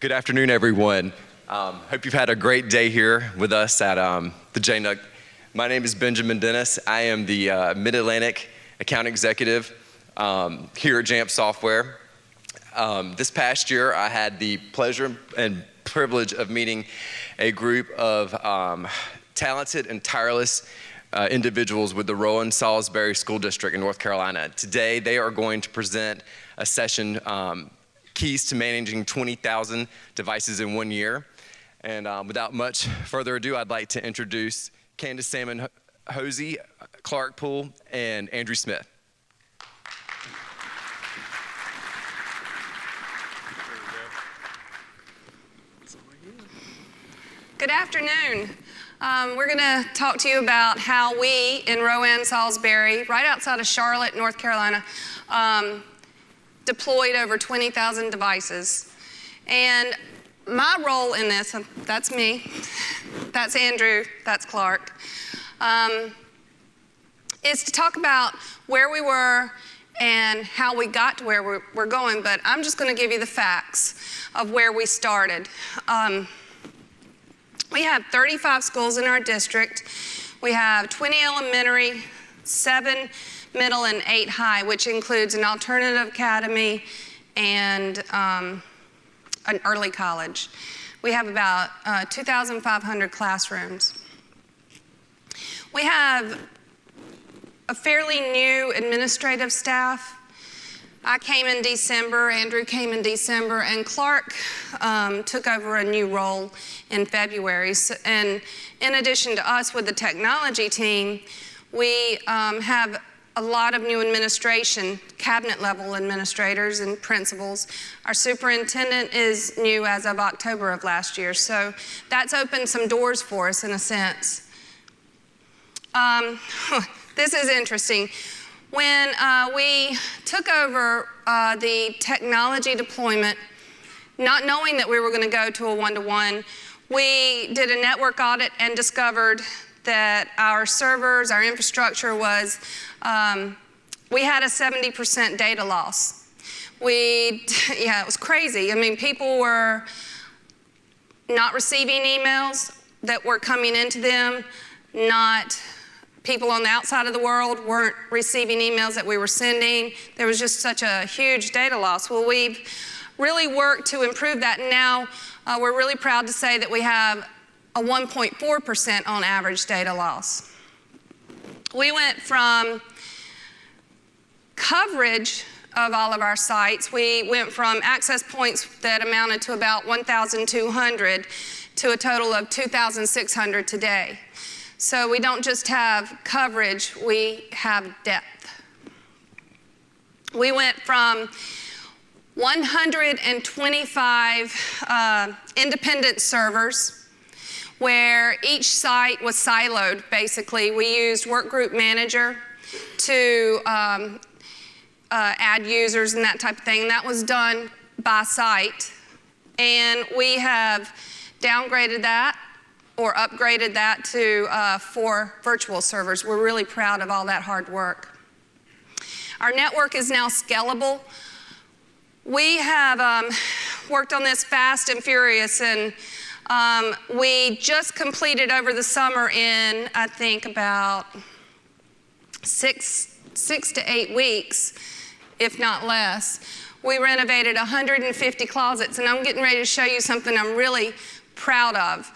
Good afternoon, everyone. Hope you've had a great day here with us at the JNUC. My name is Benjamin Dennis. I am the Mid-Atlantic Account Executive here at Jamf Software. This past year, I had the pleasure and privilege of meeting a group of talented and tireless individuals with the Rowan-Salisbury School District in North Carolina. Today, they are going to present a session, Keys to Managing 20,000 Devices in 1 Year. And without much further ado, I'd like to introduce Candace Salmon-Hosey, Clark Poole, and Andrew Smith. Good afternoon. We're going to talk to you about how we in Rowan-Salisbury, right outside of Charlotte, North Carolina, deployed over 20,000 devices. And my role in this, that's me, that's Andrew, that's Clark, is to talk about where we were and how we got to where we're going, but I'm just going to give you the facts of where we started. We have 35 schools in our district. We have 20 elementary, 7 middle, and 8 high, which includes an alternative academy and an early college. We have about 2,500 classrooms. We have a fairly new administrative staff. I came in December, Andrew came in December, and Clark took over a new role in February. So, and in addition to us with the technology team, we have a lot of new administration, cabinet level administrators and principals. Our superintendent is new as of October of last year, so that's opened some doors for us in a sense. This is interesting. When we took over the technology deployment, not knowing that we were going to go to a one-to-one, we did a network audit and discovered that our servers, our infrastructure was, we had a 70% data loss. Yeah, it was crazy. I mean, people were not receiving emails that were coming into them, people on the outside of the world weren't receiving emails that we were sending. There was just such a huge data loss. Well, we've really worked to improve that, and now we're really proud to say that we have a 1.4% on average data loss. We went from coverage of all of our sites, we went from access points that amounted to about 1,200 to a total of 2,600 today. So we don't just have coverage, we have depth. We went from 125 independent servers where each site was siloed, basically. We used Workgroup Manager to add users and that type of thing. That was done by site. And we have downgraded that or upgraded that to 4 virtual servers. We're really proud of all that hard work. Our network is now scalable. We have worked on this fast and furious, and we just completed over the summer in, I think, about 6 to 8 weeks, if not less. We renovated 150 closets, and I'm getting ready to show you something I'm really proud of.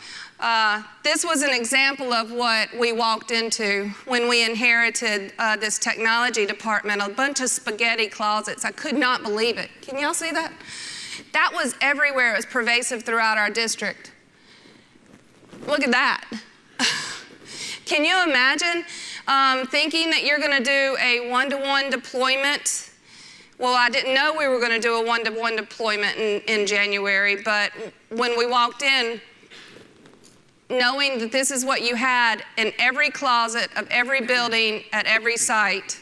This was an example of what we walked into when we inherited this technology department, a bunch of spaghetti closets. I could not believe it. Can y'all see that? That was everywhere. It was pervasive throughout our district. Look at that. Can you imagine thinking that you're going to do a one-to-one deployment? Well, I didn't know we were going to do a one-to-one deployment in January, but when we walked in, knowing that this is what you had in every closet of every building at every site.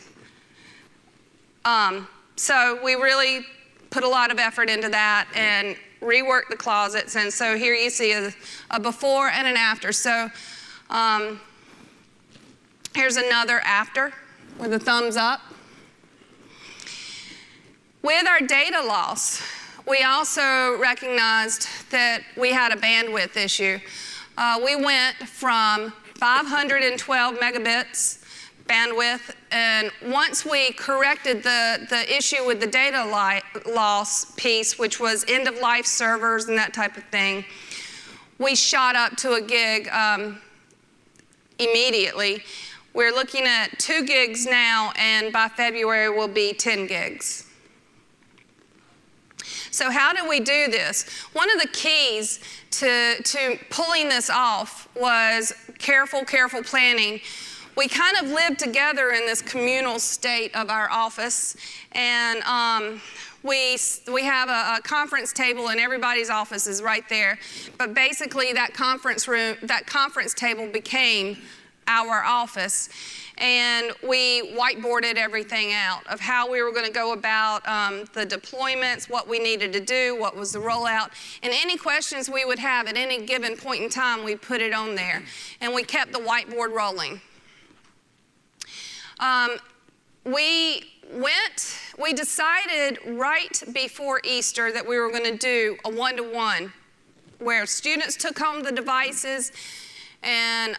So we really put a lot of effort into that and reworked the closets. And so here you see a before and an after. So here's another after with a thumbs up. With our data loss, We also recognized that we had a bandwidth issue. We went from 512 megabits bandwidth, and once we corrected the issue with the data loss piece, which was end-of-life servers and that type of thing, we shot up to a gig immediately. We're looking at 2 gigs now, and by February we'll be 10 gigs. So how did we do this? One of the keys to pulling this off was careful planning. We kind of lived together in this communal state of our office, and we have a conference table, and everybody's office is right there. But basically, that conference table became our office, and we whiteboarded everything out of how we were going to go about the deployments, what we needed to do, what was the rollout, and any questions we would have at any given point in time, we put it on there, and we kept the whiteboard rolling. We decided right before Easter that we were going to do a one-to-one where students took home the devices, and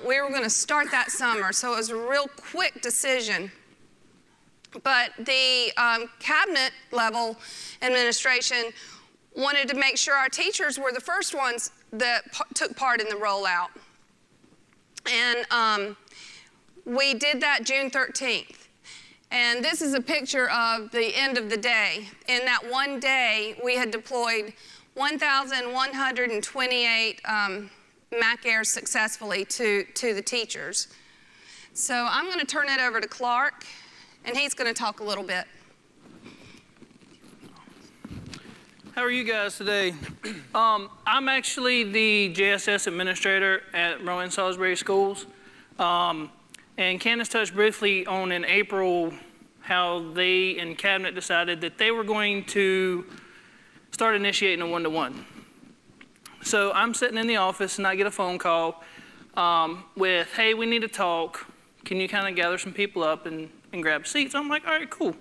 we were going to start that summer. So it was a real quick decision. But the cabinet level administration wanted to make sure our teachers were the first ones that took part in the rollout. And we did that June 13th. And this is a picture of the end of the day. In that one day, we had deployed 1,128 Mac Airs successfully to the teachers. So I'm going to turn it over to Clark, and he's going to talk a little bit. How are you guys today? I'm actually the JSS administrator at Rowan Salisbury Schools. And Candace touched briefly on in April how they and Cabinet decided that they were going to start initiating a one-to-one. So I'm sitting in the office and I get a phone call with, hey, we need to talk. Can you kind of gather some people up and grab seats? I'm like, all right, cool.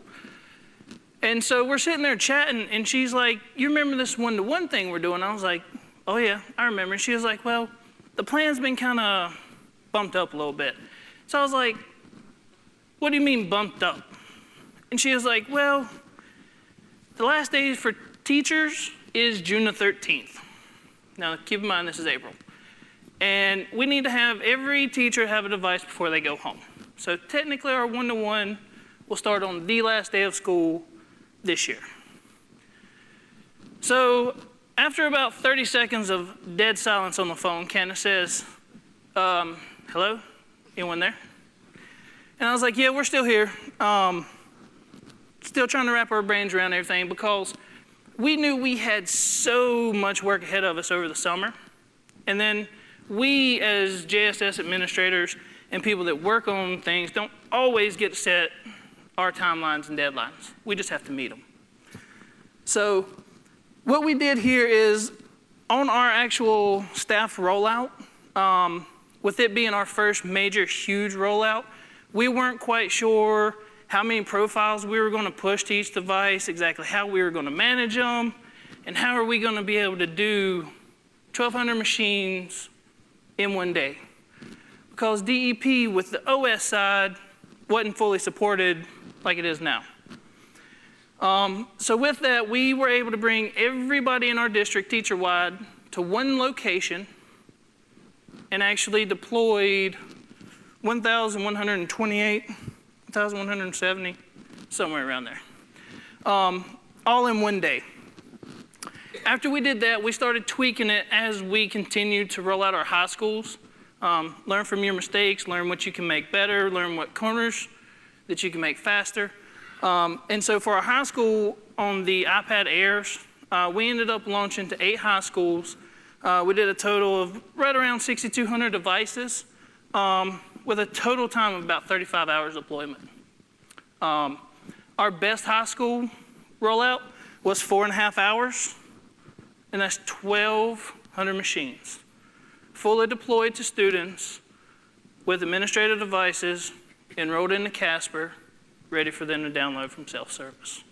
And so we're sitting there chatting, and she's like, you remember this one-to-one thing we're doing? I was like, oh yeah, I remember. And she was like, well, the plan's been kind of bumped up a little bit. So I was like, what do you mean bumped up? And she was like, well, the last day for teachers is June the 13th. Now, keep in mind, this is April. And we need to have every teacher have a device before they go home. So technically, our one-to-one will start on the last day of school this year. So after about 30 seconds of dead silence on the phone, Candace says, hello? Anyone there? And I was like, yeah, we're still here. Still trying to wrap our brains around everything because we knew we had so much work ahead of us over the summer. And then we as JSS administrators and people that work on things don't always get to set our timelines and deadlines. We just have to meet them. So what we did here is on our actual staff rollout, with it being our first major huge rollout, we weren't quite sure how many profiles we were going to push to each device, exactly how we were going to manage them, and how are we going to be able to do 1,200 machines in one day. Because DEP with the OS side wasn't fully supported like it is now. So with that, we were able to bring everybody in our district teacher-wide to one location and actually deployed 1,128, 1,170, somewhere around there, all in one day. After we did that, we started tweaking it as we continued to roll out our high schools. Learn from your mistakes, learn what you can make better, learn what corners that you can make faster. And so for our high school on the iPad Airs, we ended up launching to 8 high schools. We did a total of right around 6,200 devices with a total time of about 35 hours deployment. Our best high school rollout was 4.5 hours, and that's 1,200 machines, fully deployed to students with administrative devices enrolled into Casper, ready for them to download from self-service.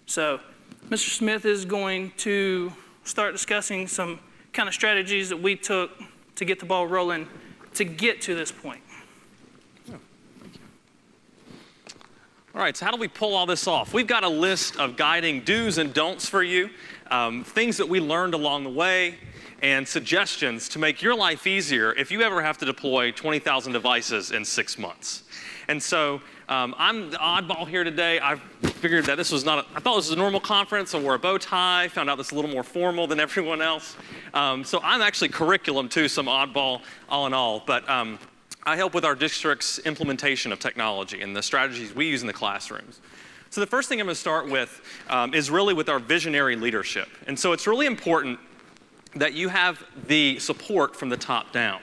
So Mr. Smith is going to start discussing some kind of strategies that we took to get the ball rolling to get to this point. All right, so how do we pull all this off? We've got a list of guiding do's and don'ts for you, things that we learned along the way, and suggestions to make your life easier if you ever have to deploy 20,000 devices in 6 months. And so I'm the oddball here today. I figured that this was not, I thought this was a normal conference. I wore a bow tie, found out this is a little more formal than everyone else. So I'm actually curriculum too, some oddball all in all. But I help with our district's implementation of technology and the strategies we use in the classrooms. So the first thing I'm going to start with is really with our visionary leadership. And so it's really important that you have the support from the top down,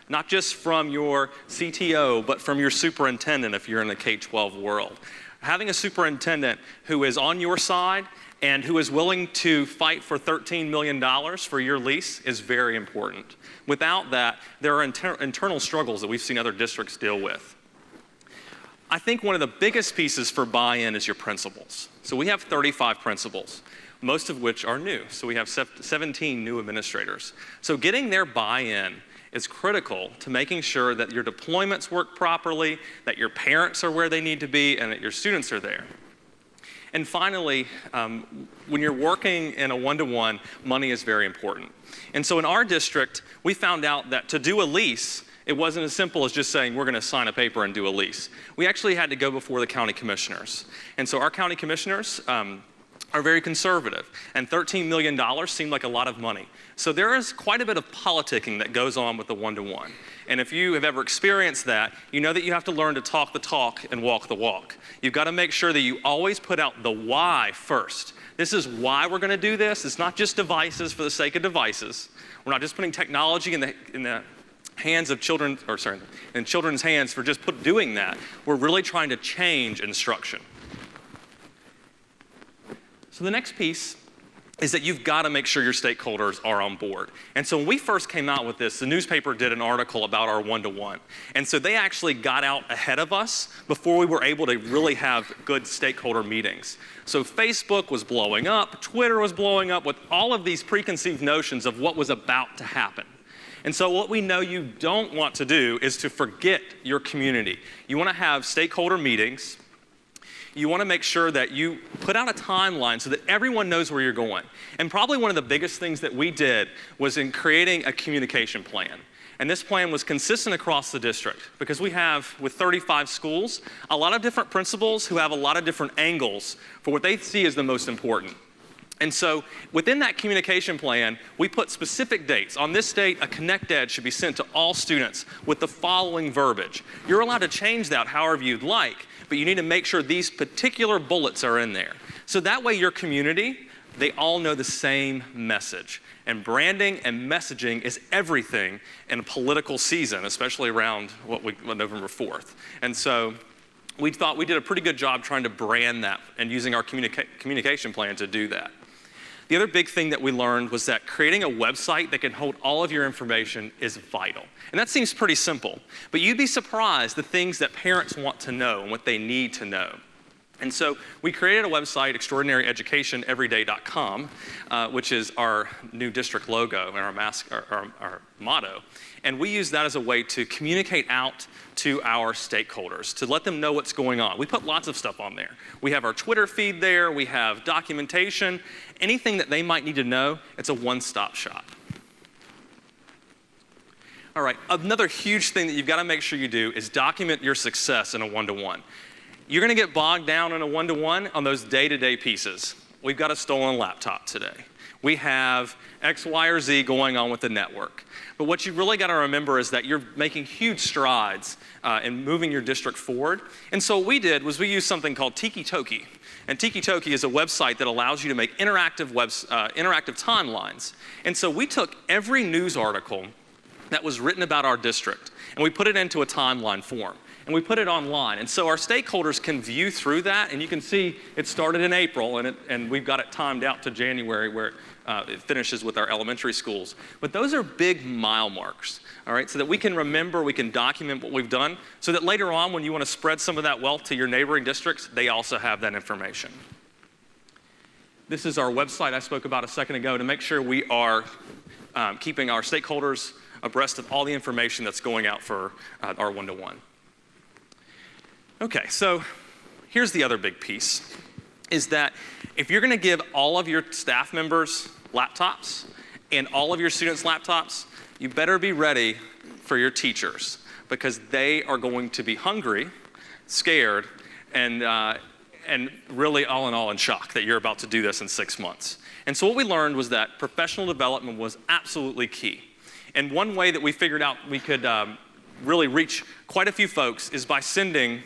not just from your CTO, but from your superintendent if you're in the K-12 world. Having a superintendent who is on your side and who is willing to fight for $13 million for your lease is very important. Without that, there are internal struggles that we've seen other districts deal with. I think one of the biggest pieces for buy-in is your principals. So we have 35 principals, most of which are new. So we have 17 new administrators. So getting their buy-in is critical to making sure that your deployments work properly, that your parents are where they need to be, and that your students are there. And finally, when you're working in a one-to-one, money is very important. And so in our district, we found out that to do a lease, it wasn't as simple as just saying we're going to sign a paper and do a lease. We actually had to go before the county commissioners. And so our county commissioners are very conservative, and $13 million seemed like a lot of money. So there is quite a bit of politicking that goes on with the one-to-one. And if you have ever experienced that, you know that you have to learn to talk the talk and walk the walk. You've got to make sure that you always put out the why first. This is why we're going to do this. It's not just devices for the sake of devices. We're not just putting technology in the hands of children, or sorry, in children's hands for just doing that. We're really trying to change instruction. So the next piece is that you've got to make sure your stakeholders are on board. And so when we first came out with this, the newspaper did an article about our one-to-one. And so they actually got out ahead of us before we were able to really have good stakeholder meetings. So Facebook was blowing up, Twitter was blowing up with all of these preconceived notions of what was about to happen. And so what we know you don't want to do is to forget your community. You want to have stakeholder meetings. You want to make sure that you put out a timeline so that everyone knows where you're going. And probably one of the biggest things that we did was in creating a communication plan. And this plan was consistent across the district because we have, with 35 schools, a lot of different principals who have a lot of different angles for what they see as the most important. And so within that communication plan, we put specific dates. On this date, a Connect Ed should be sent to all students with the following verbiage. You're allowed to change that however you'd like, but you need to make sure these particular bullets are in there. So that way your community, they all know the same message. And branding and messaging is everything in a political season, especially around November 4th. And so we thought we did a pretty good job trying to brand that and using our communication plan to do that. The other big thing that we learned was that creating a website that can hold all of your information is vital. And that seems pretty simple, but you'd be surprised the things that parents want to know and what they need to know. And so we created a website, extraordinaryeducationeveryday.com, which is our new district logo and our motto. And we use that as a way to communicate out to our stakeholders, to let them know what's going on. We put lots of stuff on there. We have our Twitter feed there, we have documentation, anything that they might need to know, it's a one-stop shop. All right, another huge thing that you've got to make sure you do is document your success in a one-to-one. You're going to get bogged down in a one-to-one on those day-to-day pieces. We've got a stolen laptop today. We have X, Y, or Z going on with the network. But what you really got to remember is that you're making huge strides in moving your district forward. And so what we did was we used something called Tiki Toki. And Tiki Toki is a website that allows you to make interactive timelines. And so we took every news article that was written about our district, and we put it into a timeline form. And we put it online. And so our stakeholders can view through that, and you can see it started in April, and we've got it timed out to January where it finishes with our elementary schools. But those are big mile marks, all right, so that we can remember, we can document what we've done, so that later on when you want to spread some of that wealth to your neighboring districts, they also have that information. This is our website I spoke about a second ago to make sure we are keeping our stakeholders abreast of all the information that's going out for our one-to-one. Okay, so here's the other big piece, is that if you're going to give all of your staff members laptops and all of your students laptops, you better be ready for your teachers, because they are going to be hungry, scared, and really all in all in shock that you're about to do this in 6 months. And so what we learned was that professional development was absolutely key. And one way that we figured out we could really reach quite a few folks is by sending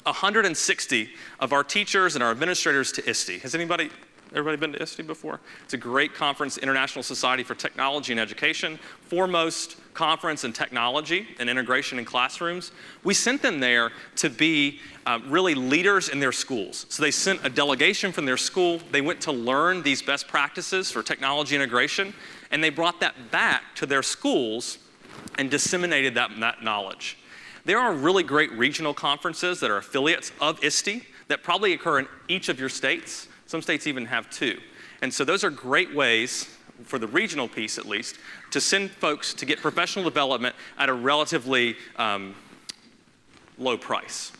160 of our teachers and our administrators to ISTE. Has everybody been to ISTE before? It's a great conference, International Society for Technology and Education, foremost conference in technology and integration in classrooms. We sent them there to be really leaders in their schools. So they sent a delegation from their school. They went to learn these best practices for technology integration, and they brought that back to their schools and disseminated that knowledge. There are really great regional conferences that are affiliates of ISTE that probably occur in each of your states. Some states even have 2. And so those are great ways, for the regional piece at least, to send folks to get professional development at a relatively low price.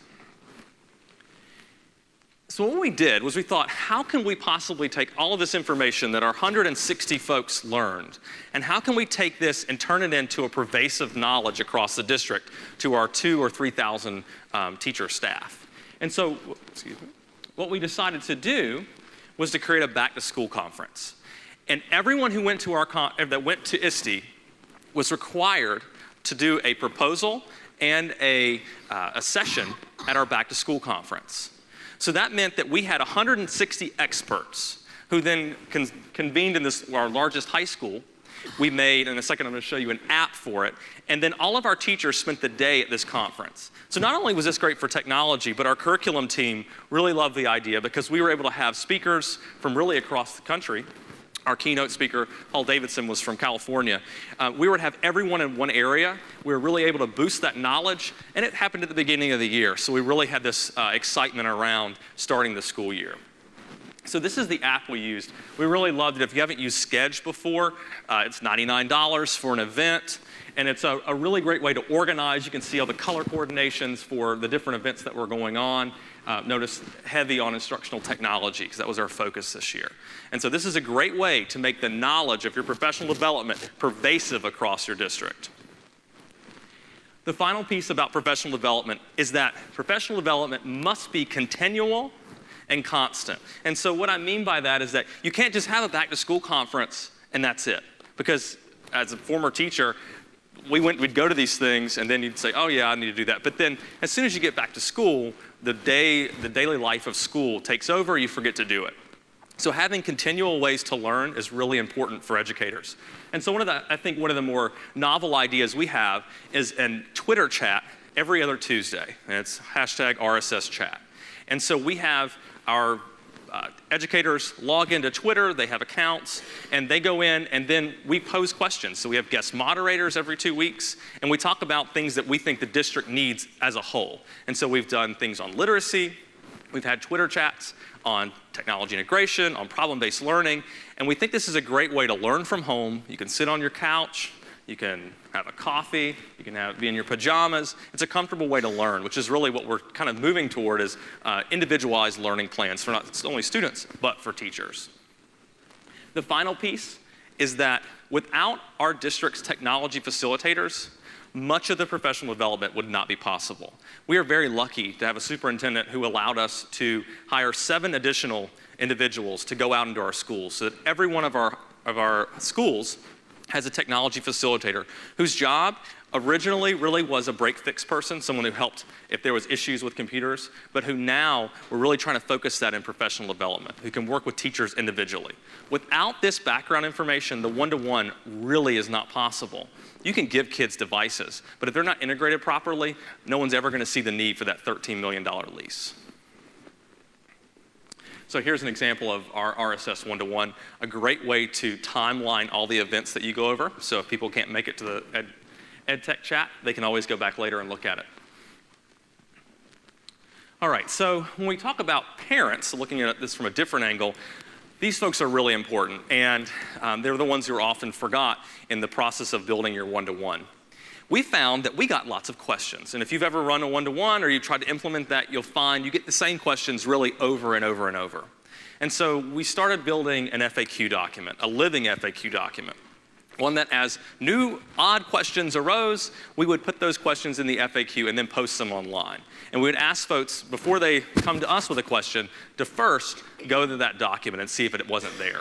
So what we did was we thought, how can we possibly take all of this information that our 160 folks learned, and how can we take this and turn it into a pervasive knowledge across the district to our 2,000 or 3,000 teacher staff? And so, what we decided to do was to create a back-to-school conference. And everyone who went to that went to ISTE was required to do a proposal and a session at our back-to-school conference. So that meant that we had 160 experts who then convened in our largest high school. We made, in a second I'm going to show you an app for it, and then all of our teachers spent the day at this conference. So not only was this great for technology, but our curriculum team really loved the idea because we were able to have speakers from really across the country. Our keynote speaker, Paul Davidson, was from California. We were to have everyone in one area. We were really able to boost that knowledge, and it happened at the beginning of the year. So we really had this excitement around starting the school year. So this is the app we used. We really loved it. If you haven't used SCHED before, it's $99 for an event, and it's a really great way to organize. You can see all the color coordinations for the different events that were going on. Notice heavy on instructional technology, because that was our focus this year. And so this is a great way to make the knowledge of your professional development pervasive across your district. The final piece about professional development is that professional development must be continual and constant. And so what I mean by that is that you can't just have a back-to-school conference and that's it. Because as a former teacher, we'd go to these things and then you'd say, oh yeah, I need to do that. But then as soon as you get back to school, the daily life of school takes over, you forget to do it. So having continual ways to learn is really important for educators. And so I think one of the more novel ideas we have is a Twitter chat every other Tuesday, and it's hashtag RSS chat. And so we have our educators log into Twitter, they have accounts, and they go in and then we pose questions. So we have guest moderators every 2 weeks, and we talk about things that we think the district needs as a whole. And so we've done things on literacy, we've had Twitter chats on technology integration, on problem-based learning, and we think this is a great way to learn from home. You can sit on your couch, you can have a coffee, you can be in your pajamas. It's a comfortable way to learn, which is really what we're kind of moving toward, is individualized learning plans for not only students, but for teachers. The final piece is that without our district's technology facilitators, much of the professional development would not be possible. We are very lucky to have a superintendent who allowed us to hire 7 additional individuals to go out into our schools, so that every one of our schools has a technology facilitator whose job originally really was a break-fix person, someone who helped if there was issues with computers, but who now we're really trying to focus that in professional development, who can work with teachers individually. Without this background information, the one-to-one really is not possible. You can give kids devices, but if they're not integrated properly, no one's ever going to see the need for that $13 million lease. So here's an example of our RSS one-to-one, a great way to timeline all the events that you go over. So if people can't make it to the EdTech chat, they can always go back later and look at it. All right, so when we talk about parents, looking at this from a different angle, These folks are really important, and they're the ones who are often forgot in the process of building your one-to-one. We found that we got lots of questions, and if you've ever run a one-to-one or you tried to implement that, you'll find you get the same questions really over and over and over. And so we started building an FAQ document, a living FAQ document. One that as new odd questions arose, we would put those questions in the FAQ and then post them online. And we would ask folks, before they come to us with a question, to first go to that document and see if it wasn't there.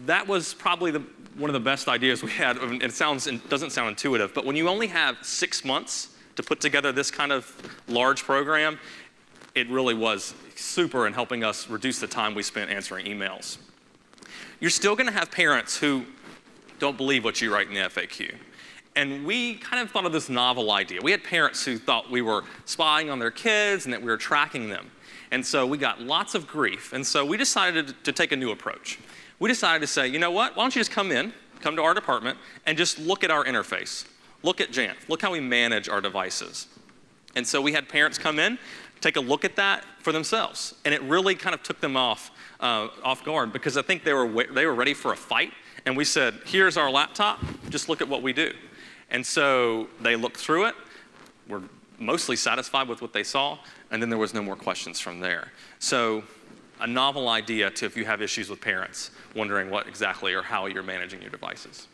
That was probably one of the best ideas we had. It doesn't sound intuitive, but when you only have 6 months to put together this kind of large program, it really was super in helping us reduce the time we spent answering emails. You're still going to have parents who don't believe what you write in the FAQ. And we kind of thought of this novel idea. We had parents who thought we were spying on their kids and that we were tracking them. And so we got lots of grief. And so we decided to take a new approach. We decided to say, you know what, why don't you just come to our department and just look at our interface. Look at Jamf. Look how we manage our devices. And so we had parents come in, take a look at that for themselves. And it really kind of took them off guard because I think they were ready for a fight. And we said, here's our laptop, just look at what we do. And so they looked through it, were mostly satisfied with what they saw, and then there was no more questions from there. So a novel idea to if you have issues with parents wondering what exactly or how you're managing your devices.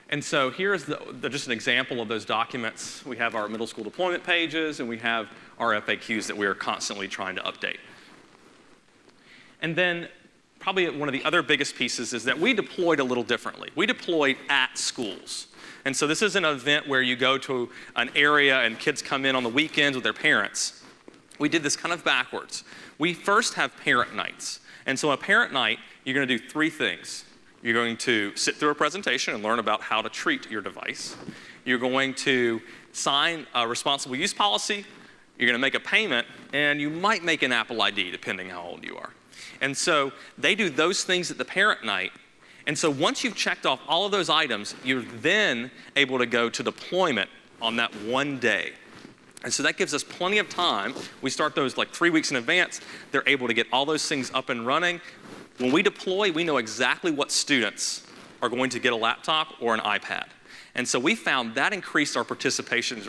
And so here's just an example of those documents. We have our middle school deployment pages, and we have our FAQs that we are constantly trying to update. And then probably one of the other biggest pieces is that we deployed a little differently. We deployed at schools. And so this is an event where you go to an area and kids come in on the weekends with their parents. We did this kind of backwards. We first have parent nights. And so a parent night, you're going to do 3 things. You're going to sit through a presentation and learn about how to treat your device. You're going to sign a responsible use policy. You're going to make a payment, and you might make an Apple ID, depending how old you are. And so they do those things at the parent night. And so once you've checked off all of those items, you're then able to go to deployment on that one day. And so that gives us plenty of time. We start those like 3 weeks in advance. They're able to get all those things up and running. When we deploy, we know exactly what students are going to get a laptop or an iPad. And so we found that increased our participation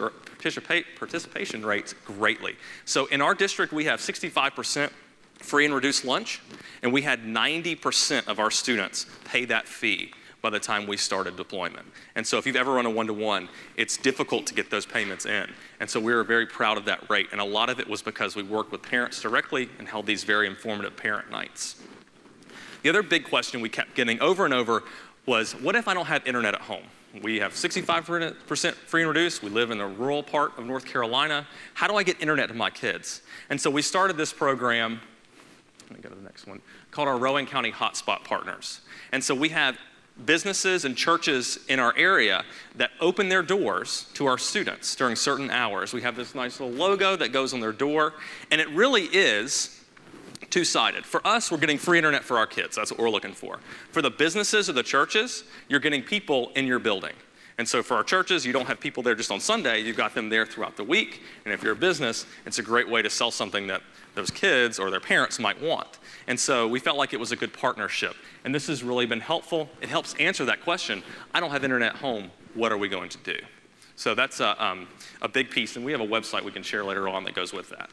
rates greatly. So in our district, we have 65% free and reduced lunch, and we had 90% of our students pay that fee by the time we started deployment. And so if you've ever run a one-to-one, it's difficult to get those payments in. And so we were very proud of that rate, and a lot of it was because we worked with parents directly and held these very informative parent nights. The other big question we kept getting over and over was, what if I don't have internet at home? We have 65% free and reduced. We live in a rural part of North Carolina. How do I get internet to my kids? And so we started this program, let me go to the next one, called our Rowan County Hotspot Partners. And so we have businesses and churches in our area that open their doors to our students during certain hours. We have this nice little logo that goes on their door, and it really is two-sided. For us, we're getting free internet for our kids. That's what we're looking for. For the businesses or the churches, you're getting people in your building. And so for our churches, you don't have people there just on Sunday. You've got them there throughout the week. And if you're a business, it's a great way to sell something that those kids or their parents might want. And so we felt like it was a good partnership. And this has really been helpful. It helps answer that question. I don't have internet at home. What are we going to do? So that's a big piece. And we have a website we can share later on that goes with that.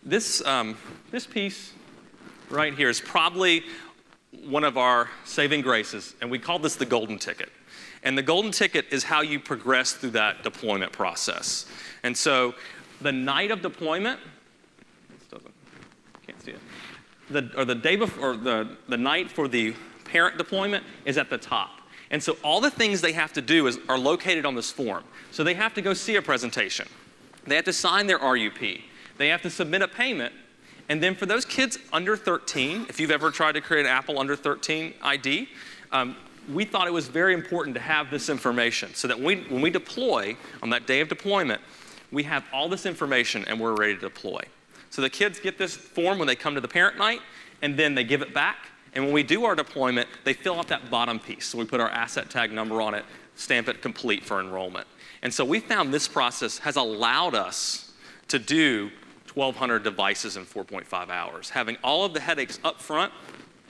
This piece right here is probably one of our saving graces, and we call this the golden ticket. And the golden ticket is how you progress through that deployment process. And so the night of deployment, can't see it, the day before, the night for the parent deployment is at the top. And so all the things they have to do are located on this form. So they have to go see a presentation. They have to sign their RUP. They have to submit a payment. And then for those kids under 13, if you've ever tried to create an Apple under 13 ID, we thought it was very important to have this information so that when we deploy on that day of deployment, we have all this information and we're ready to deploy. So the kids get this form when they come to the parent night, and then they give it back. And when we do our deployment, they fill out that bottom piece. So we put our asset tag number on it, stamp it complete for enrollment. And so we found this process has allowed us to do 1,200 devices in 4.5 hours. Having all of the headaches up front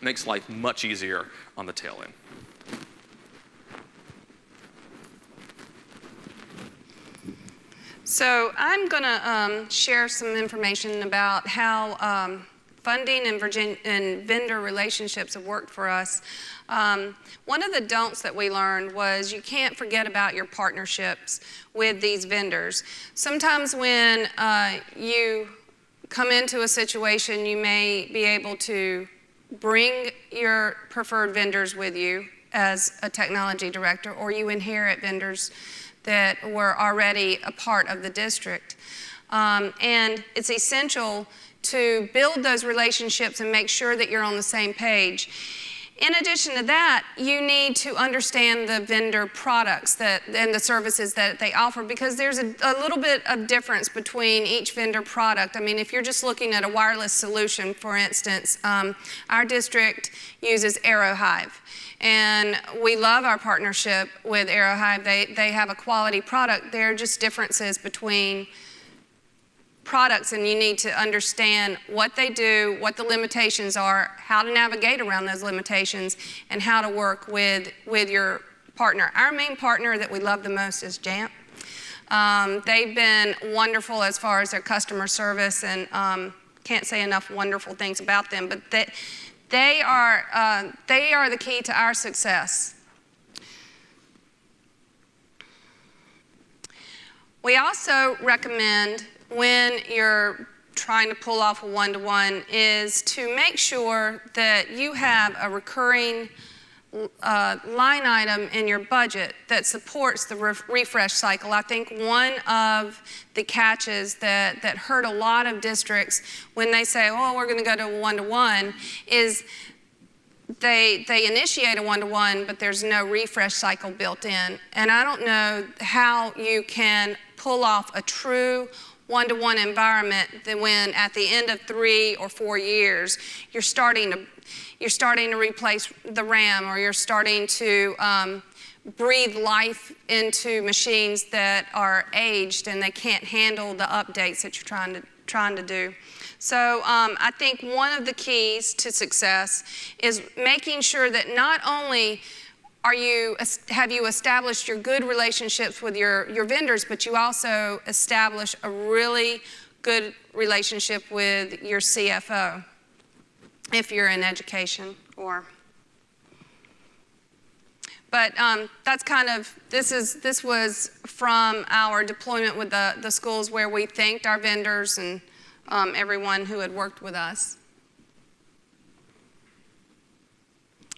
makes life much easier on the tail end. So I'm going to share some information about how funding and vendor relationships have worked for us. One of the don'ts that we learned was you can't forget about your partnerships with these vendors. Sometimes when you come into a situation, you may be able to bring your preferred vendors with you as a technology director, or you inherit vendors that were already a part of the district. And it's essential to build those relationships and make sure that you're on the same page. In addition to that, you need to understand the vendor products and the services that they offer, because there's a little bit of difference between each vendor product. I mean, if you're just looking at a wireless solution, for instance, our district uses Aerohive. And we love our partnership with Aerohive. They have a quality product. There are just differences between products, and you need to understand what they do, what the limitations are, how to navigate around those limitations, and how to work with your partner. Our main partner that we love the most is JNUC. They've been wonderful as far as their customer service, and can't say enough wonderful things about them, but they are the key to our success. We also recommend, when you're trying to pull off a one-to-one, is to make sure that you have a recurring line item in your budget that supports the refresh cycle. I think one of the catches that hurt a lot of districts when they say, oh, we're going to go to a one-to-one, is they initiate a one-to-one, but there's no refresh cycle built in. And I don't know how you can pull off a true one-to-one environment that when at the end of 3 or 4 years, you're starting to replace the RAM, or you're starting to breathe life into machines that are aged and they can't handle the updates that you're trying to do. So I think one of the keys to success is making sure that not only have you established your good relationships with your vendors, but you also establish a really good relationship with your CFO, if you're in education. But that's kind of, this was from our deployment with the schools, where we thanked our vendors and everyone who had worked with us.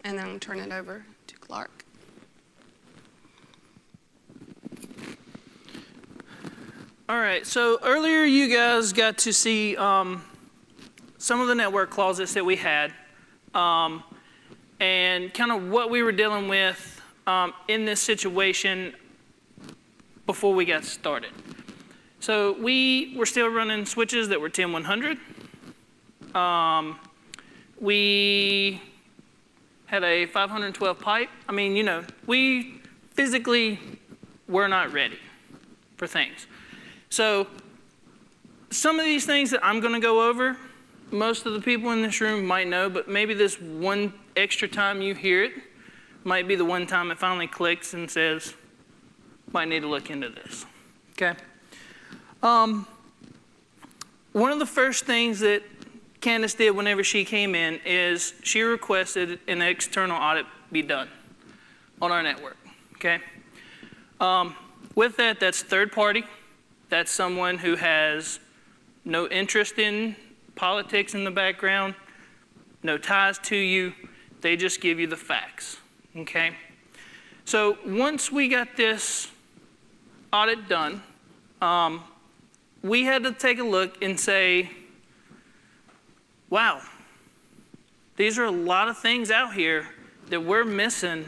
And then I'll turn it over to Clark. All right, so earlier you guys got to see some of the network closets that we had, and kind of what we were dealing with in this situation before we got started. So we were still running switches that were 10100. We had a 512 pipe. I mean, you know, we physically were not ready for things. So some of these things that I'm going to go over, most of the people in this room might know, but maybe this one extra time you hear it might be the one time it finally clicks and says, might need to look into this, okay? One of the first things that Candace did whenever she came in is she requested an external audit be done on our network, okay? With that, that's third party. That's someone who has no interest in politics in the background, no ties to you. They just give you the facts, okay? So once we got this audit done, we had to take a look and say, wow, these are a lot of things out here that we're missing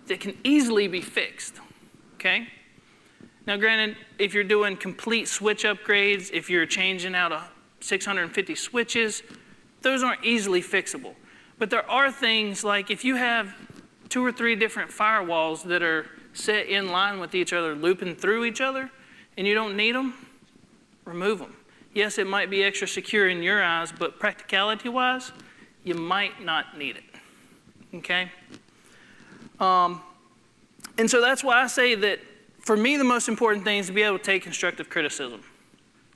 that can easily be fixed, okay? Now granted, if you're doing complete switch upgrades, if you're changing out 650 switches, those aren't easily fixable. But there are things like if you have 2 or 3 different firewalls that are set in line with each other, looping through each other, and you don't need them, remove them. Yes, it might be extra secure in your eyes, but practicality-wise, you might not need it, okay? And so that's why I say that for me, the most important thing is to be able to take constructive criticism.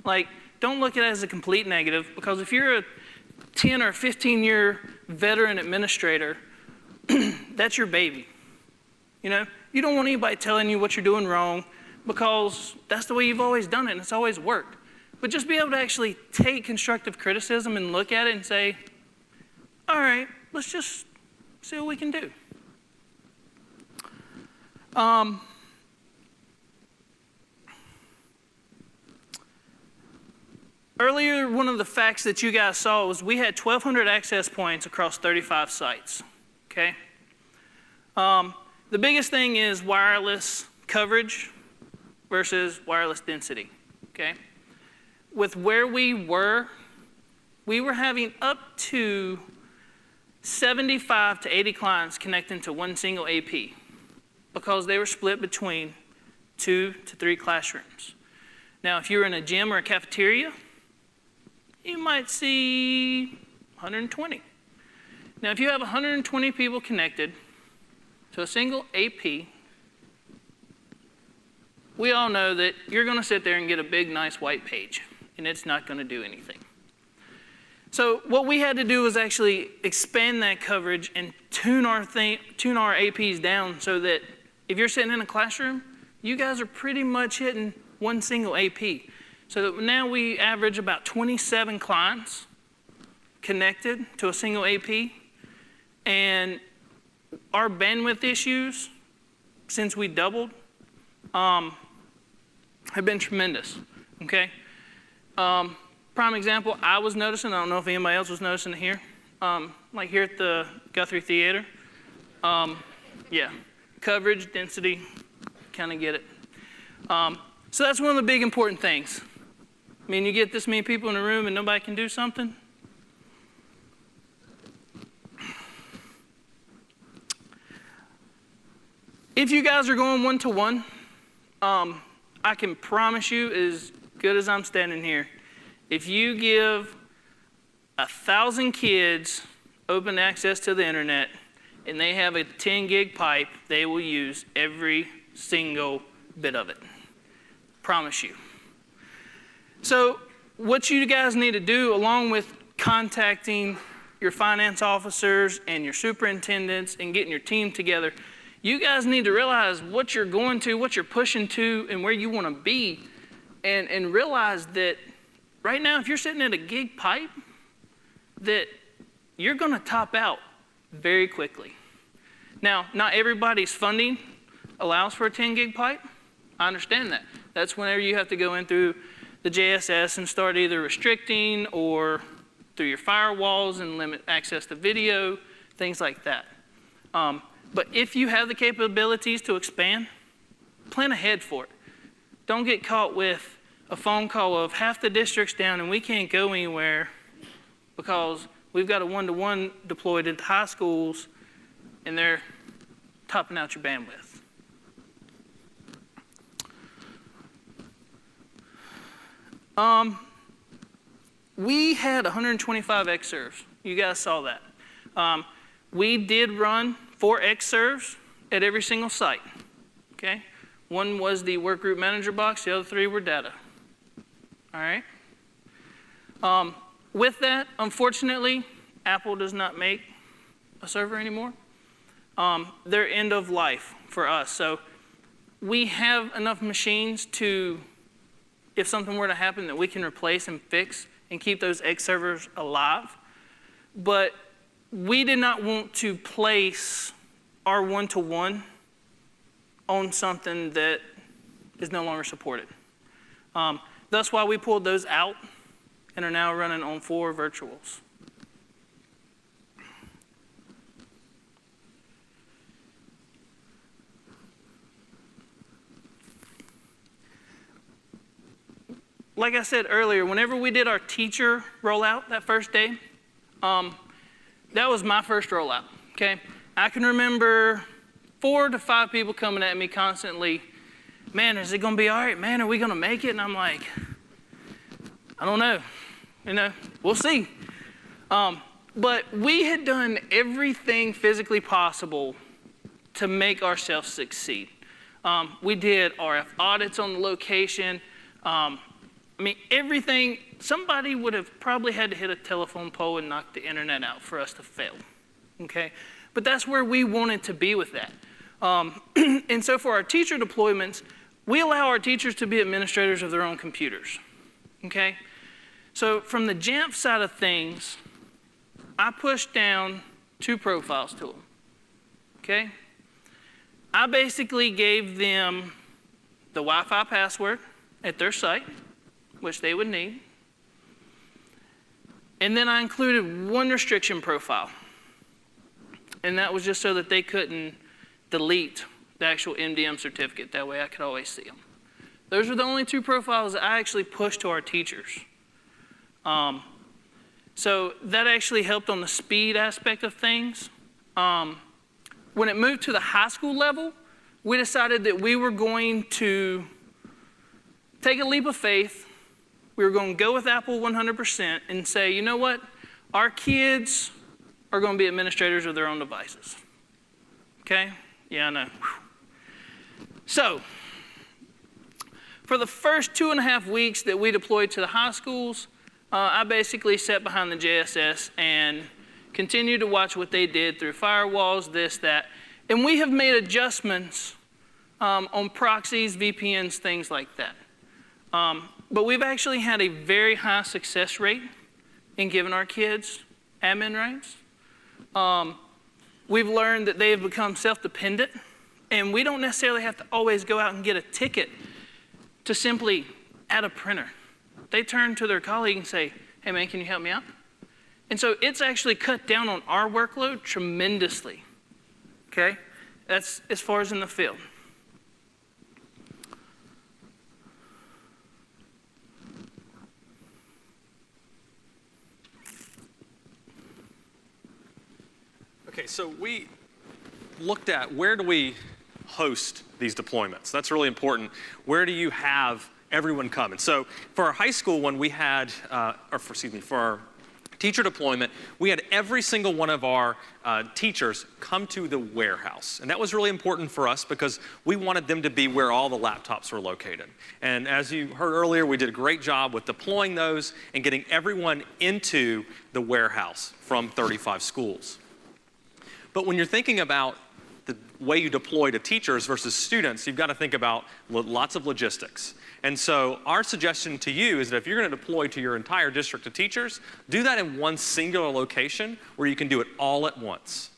Like, don't look at it as a complete negative, because if you're a 10 or 15-year veteran administrator, that's your baby. You know, you don't want anybody telling you what you're doing wrong, because that's the way you've always done it and it's always worked. But just be able to actually take constructive criticism and look at it and say, all right, let's just see what we can do. Earlier, one of the facts that you guys saw was we had 1,200 access points across 35 sites, okay? The biggest thing is wireless coverage versus wireless density, okay? With where we were having up to 75 to 80 clients connecting to one single AP because they were split between 2 to 3 classrooms. Now, if you're in a gym or a cafeteria, you might see 120. Now, if you have 120 people connected to a single AP, we all know that you're going to sit there and get a big, nice white page, and it's not going to do anything. So what we had to do was actually expand that coverage and tune our APs down so that if you're sitting in a classroom, you guys are pretty much hitting one single AP. So that now we average about 27 clients connected to a single AP, and our bandwidth issues, since we doubled, have been tremendous, okay? Prime example, I was noticing, I don't know if anybody else was noticing it here, like here at the Guthrie Theater, yeah, coverage, density, kind of get it. So that's one of the big important things. I mean, you get this many people in a room and nobody can do something. If you guys are going one-to-one, I can promise you, as good as I'm standing here, if you give 1,000 kids open access to the internet and they have a 10 gig pipe, they will use every single bit of it. Promise you. So what you guys need to do, along with contacting your finance officers and your superintendents and getting your team together, you guys need to realize what you're going to, what you're pushing to, and where you want to be, and realize that right now, if you're sitting at a gig pipe, that you're going to top out very quickly. Now, not everybody's funding allows for a 10 gig pipe. I understand that. That's whenever you have to go in through the JSS and start either restricting or through your firewalls and limit access to video, things like that. But if you have the capabilities to expand, plan ahead for it. Don't get caught with a phone call of half the district's down and we can't go anywhere because we've got a one-to-one deployed into high schools and they're topping out your bandwidth. We had 125 Xserves. You guys saw that. We did run 4 Xserves at every single site, okay? One was the workgroup manager box, the other 3 were data, all right? With that, unfortunately, Apple does not make a server anymore. They're end of life for us. So we have enough machines to, if something were to happen, that we can replace and fix and keep those X servers alive. But we did not want to place our one-to-one on something that is no longer supported. That's why we pulled those out and are now running on 4 virtuals. Like I said earlier, whenever we did our teacher rollout that first day, that was my first rollout, okay? I can remember 4 to 5 people coming at me constantly, man, is it gonna be all right? Man, are we gonna make it? And I'm like, I don't know. We'll see. But we had done everything physically possible to make ourselves succeed. We did RF audits on the location. Everything. Somebody would have probably had to hit a telephone pole and knock the internet out for us to fail, okay? But that's where we wanted to be with that. And so for our teacher deployments, we allow our teachers to be administrators of their own computers, okay? So from the Jamf side of things, I pushed down 2 profiles to them, okay? I basically gave them the Wi-Fi password at their site, which they would need. And then I included 1 restriction profile. And that was just so that they couldn't delete the actual MDM certificate. That way I could always see them. Those were the only 2 profiles that I actually pushed to our teachers. So that actually helped on the speed aspect of things. When it moved to the high school level, we decided that we were going to take a leap of faith. We were going to go with Apple 100% and say, you know what? Our kids are going to be administrators of their own devices. Okay? Yeah, I know. So, for the first 2.5 weeks that we deployed to the high schools, I basically sat behind the JSS and continued to watch what they did through firewalls, this, that. And we have made adjustments on proxies, VPNs, things like that. But we've actually had a very high success rate in giving our kids admin rights. We've learned that they have become self-dependent, and we don't necessarily have to always go out and get a ticket to simply add a printer. They turn to their colleague and say, hey man, can you help me out? And so it's actually cut down on our workload tremendously, okay? That's as far as in the field. Okay, so we looked at where do we host these deployments. That's really important. Where do you have everyone come? And so for our high school one, we had, for our teacher deployment, we had every single one of our teachers come to the warehouse. And that was really important for us because we wanted them to be where all the laptops were located. And as you heard earlier, we did a great job with deploying those and getting everyone into the warehouse from 35 schools. But when you're thinking about the way you deploy to teachers versus students, you've got to think about lots of logistics. And so our suggestion to you is that if you're going to deploy to your entire district of teachers, do that in one singular location where you can do it all at once.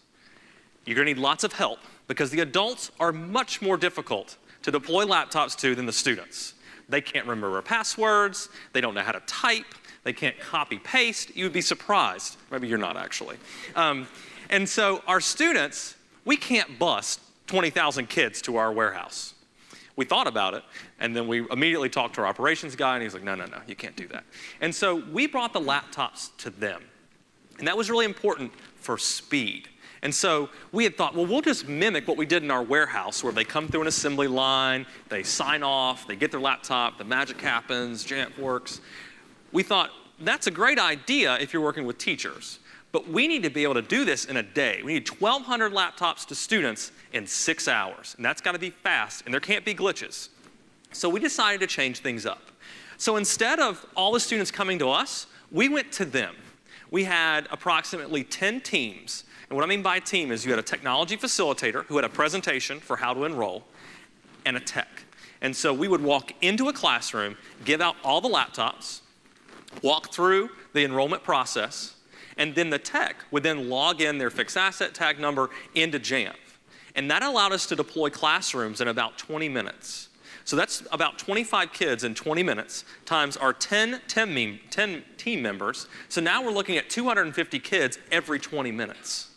You're going to need lots of help because the adults are much more difficult to deploy laptops to than the students. They can't remember passwords, they don't know how to type, they can't copy paste. You would be surprised. Maybe you're not actually. And so our students, we can't bus 20,000 kids to our warehouse. We thought about it, and then we immediately talked to our operations guy, and he's like, no, you can't do that. And so we brought the laptops to them. And that was really important for speed. And so we had thought, well, we'll just mimic what we did in our warehouse where they come through an assembly line, they sign off, they get their laptop, the magic happens, Jamf works. We thought, that's a great idea if you're working with teachers. But we need to be able to do this in a day. We need 1,200 laptops to students in 6 hours. And that's got to be fast, and there can't be glitches. So we decided to change things up. So instead of all the students coming to us, we went to them. We had approximately 10 teams. And what I mean by team is you had a technology facilitator who had a presentation for how to enroll, and a tech. And so we would walk into a classroom, give out all the laptops, walk through the enrollment process, and then the tech would then log in their fixed asset tag number into Jamf. And that allowed us to deploy classrooms in about 20 minutes. So that's about 25 kids in 20 minutes times our 10 team members. So now we're looking at 250 kids every 20 minutes.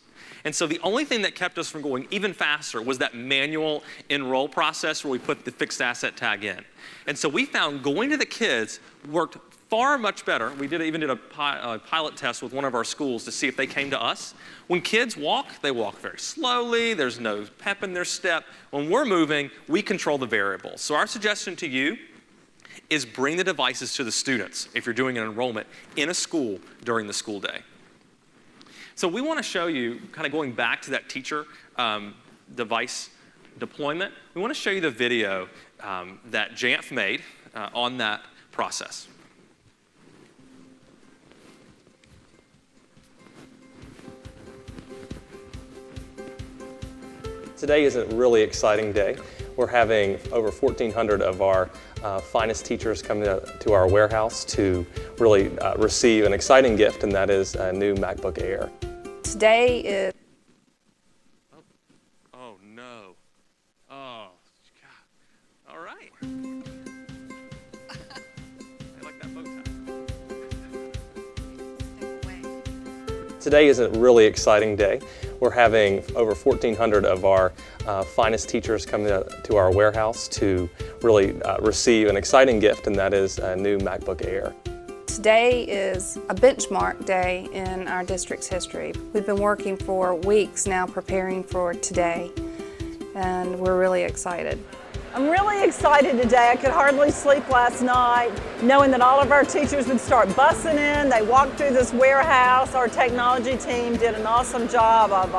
And so the only thing that kept us from going even faster was that manual enroll process where we put the fixed asset tag in. And so we found going to the kids worked far much better. We even did a pilot test with one of our schools to see if they came to us. When kids walk, they walk very slowly. There's no pep in their step. When we're moving, we control the variables. So our suggestion to you is bring the devices to the students if you're doing an enrollment in a school during the school day. So we want to show you, kind of going back to that teacher device deployment, we want to show you the video that JNUC made on that process. Today is a really exciting day. We're having over 1,400 of our finest teachers come to our warehouse to really receive an exciting gift, and that is a new MacBook Air. Today is... Oh no. Oh, God. All right. I like that bow tie. Today is a really exciting day. We're having over 1,400 of our finest teachers come to our warehouse to really receive an exciting gift, and that is a new MacBook Air. Today is a benchmark day in our district's history. We've been working for weeks now preparing for today, and we're really excited. I'm really excited today. I could hardly sleep last night, knowing that all of our teachers would start bussing in. They walked through this warehouse. Our technology team did an awesome job of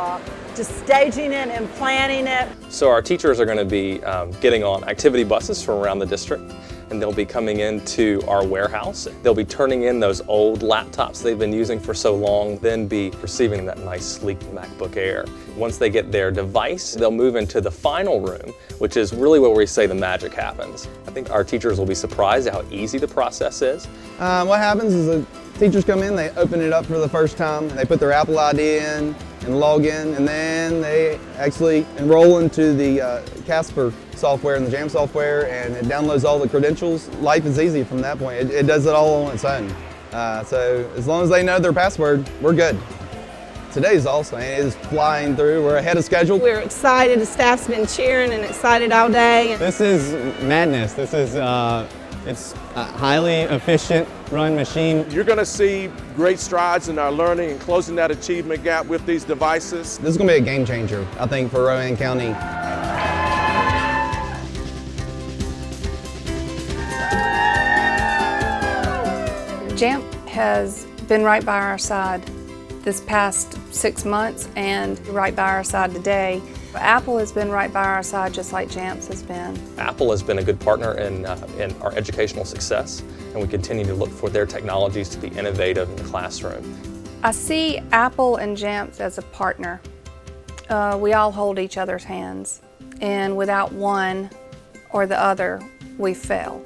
just staging it and planning it. So our teachers are going to be getting on activity buses from around the district, and they'll be coming into our warehouse. They'll be turning in those old laptops they've been using for so long, then be receiving that nice sleek MacBook Air. Once they get their device, they'll move into the final room, which is really where we say the magic happens. I think our teachers will be surprised at how easy the process is. What happens is the teachers come in, they open it up for the first time, they put their Apple ID in and log in, and then they actually enroll into the Casper software and the Jam software, and it downloads all the credentials. Life is easy from that point. It does it all on its own. So as long as they know their password, we're good. Today's awesome. It is flying through. We're ahead of schedule. We're excited. The staff's been cheering and excited all day. This is madness. This is it's a highly efficient run machine. You're going to see great strides in our learning and closing that achievement gap with these devices. This is going to be a game changer, I think, for Rowan County. JAMP has been right by our side this past 6 months and right by our side today. Apple has been right by our side just like JAMP's has been. Apple has been a good partner in our educational success, and we continue to look for their technologies to be innovative in the classroom. I see Apple and JAMP's as a partner. We all hold each other's hands, and without one or the other, we fail.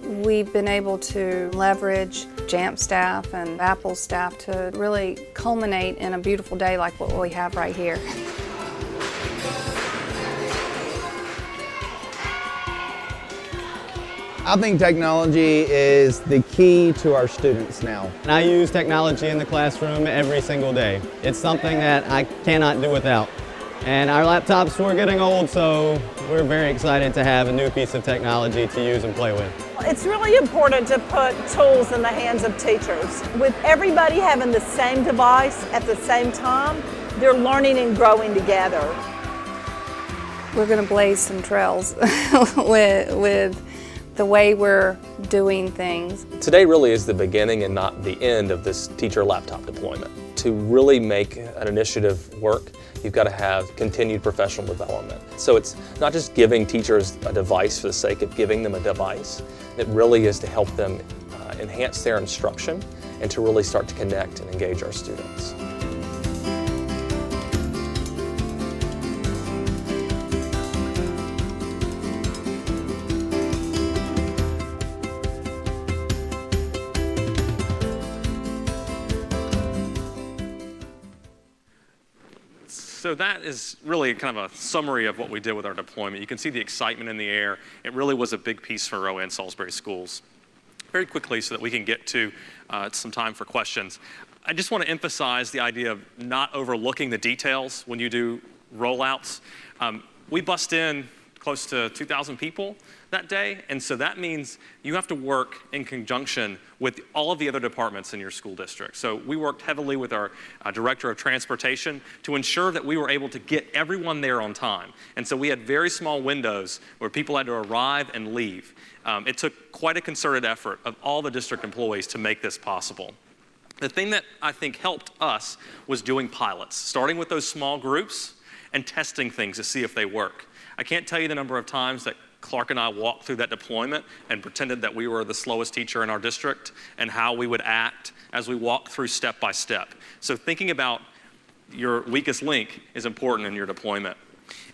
We've been able to leverage JAMP staff and Apple staff to really culminate in a beautiful day like what we have right here. I think technology is the key to our students now. And I use technology in the classroom every single day. It's something that I cannot do without. And our laptops were getting old, so we're very excited to have a new piece of technology to use and play with. It's really important to put tools in the hands of teachers. With everybody having the same device at the same time, they're learning and growing together. We're going to blaze some trails with the way we're doing things. Today really is the beginning and not the end of this teacher laptop deployment. To really make an initiative work, you've got to have continued professional development. So it's not just giving teachers a device for the sake of giving them a device. It really is to help them enhance their instruction and to really start to connect and engage our students. So that is really kind of a summary of what we did with our deployment. You can see the excitement in the air. It really was a big piece for Rowan Salisbury Schools. Very quickly, so that we can get to some time for questions, I just want to emphasize the idea of not overlooking the details when you do rollouts. We bussed in close to 2,000 people that day, and so that means you have to work in conjunction with all of the other departments in your school district. So we worked heavily with our Director of Transportation to ensure that we were able to get everyone there on time. And so we had very small windows where people had to arrive and leave. It took quite a concerted effort of all the district employees to make this possible. The thing that I think helped us was doing pilots, starting with those small groups and testing things to see if they work. I can't tell you the number of times that Clark and I walked through that deployment and pretended that we were the slowest teacher in our district and how we would act as we walked through step by step. So thinking about your weakest link is important in your deployment.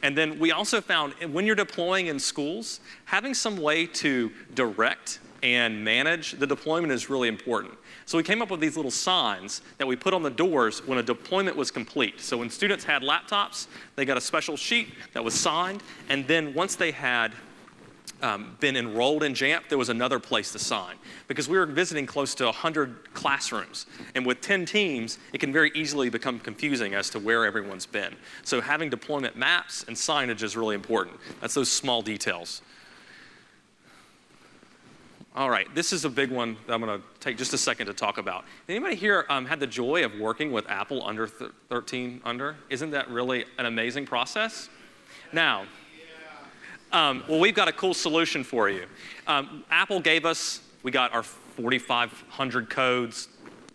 And then we also found when you're deploying in schools, having some way to direct and manage the deployment is really important. So we came up with these little signs that we put on the doors when a deployment was complete. So when students had laptops, they got a special sheet that was signed, and then once they had been enrolled in JAMP, there was another place to sign. Because we were visiting close to 100 classrooms, and with 10 teams, it can very easily become confusing as to where everyone's been. So having deployment maps and signage is really important. That's those small details. All right, this is a big one that I'm going to take just a second to talk about. Anybody here had the joy of working with Apple under 13 under? Isn't that really an amazing process? Now, well, we've got a cool solution for you. Apple gave us, we got our 4,500 codes,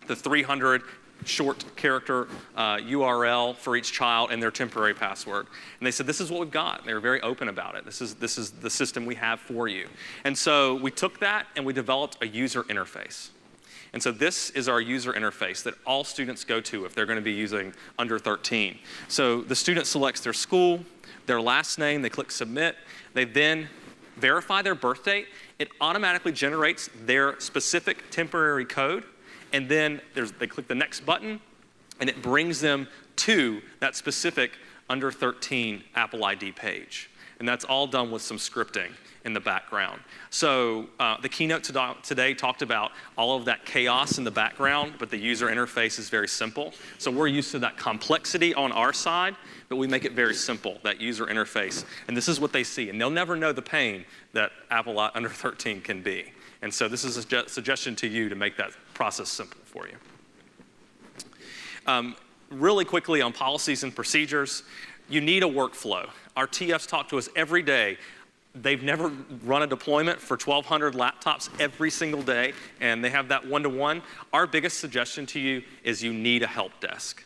the 300 short character URL for each child and their temporary password. And they said, this is what we've got. They were very open about it. This is the system we have for you. And so we took that and we developed a user interface. And so this is our user interface that all students go to if they're going to be using under 13. So the student selects their school, their last name, they click submit. They then verify their birth date. It automatically generates their specific temporary code. And then they click the next button, and it brings them to that specific under 13 Apple ID page. And that's all done with some scripting in the background. So the keynote today talked about all of that chaos in the background, but the user interface is very simple. So we're used to that complexity on our side, but we make it very simple, that user interface. And this is what they see. And they'll never know the pain that Apple under 13 can be. And so this is a suggestion to you to make that process simple for you. Really quickly on policies and procedures, you need a workflow. Our TFs talk to us every day. They've never run a deployment for 1,200 laptops every single day, and they have that one-to-one. Our biggest suggestion to you is you need a help desk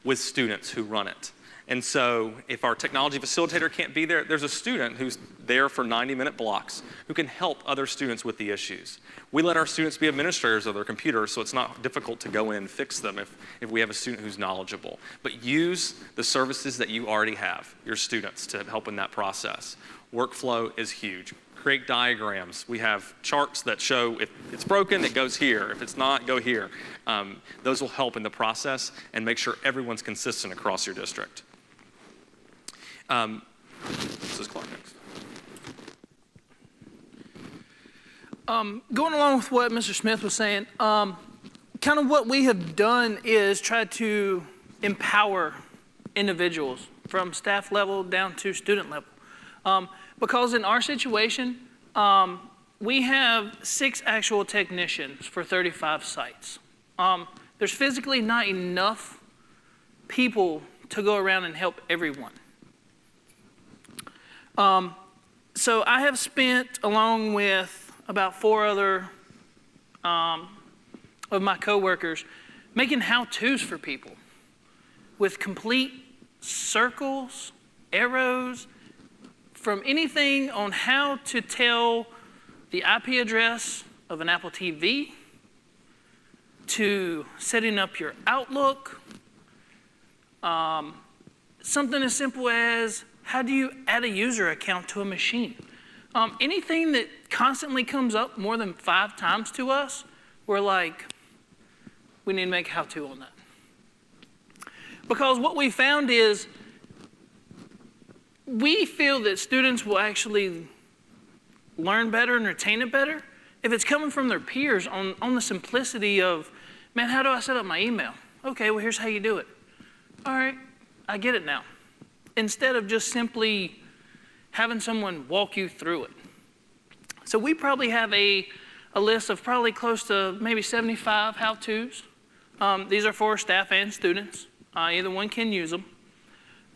with students who run it. And so if our technology facilitator can't be there, there's a student who's there for 90-minute blocks who can help other students with the issues. We let our students be administrators of their computers, so it's not difficult to go in and fix them if we have a student who's knowledgeable. But use the services that you already have, your students, to help in that process. Workflow is huge. Create diagrams. We have charts that show if it's broken, it goes here. If it's not, go here. Those will help in the process and make sure everyone's consistent across your district. This is Clark next. Going along with what Mr. Smith was saying, kind of what we have done is try to empower individuals from staff level down to student level. Because in our situation, we have 6 actual technicians for 35 sites. There's physically not enough people to go around and help everyone. So I have spent, along with about 4 other of my coworkers, making how-tos for people with complete circles, arrows, from anything on how to tell the IP address of an Apple TV to setting up your Outlook, something as simple as how do you add a user account to a machine? Anything that constantly comes up more than 5 times to us, we're like, we need to make a how-to on that. Because what we found is we feel that students will actually learn better and retain it better if it's coming from their peers on the simplicity of, man, how do I set up my email? Okay, well, here's how you do it. All right, I get it now. Instead of just simply having someone walk you through it. So we probably have a list of probably close to maybe 75 how-tos. These are for staff and students. Either one can use them.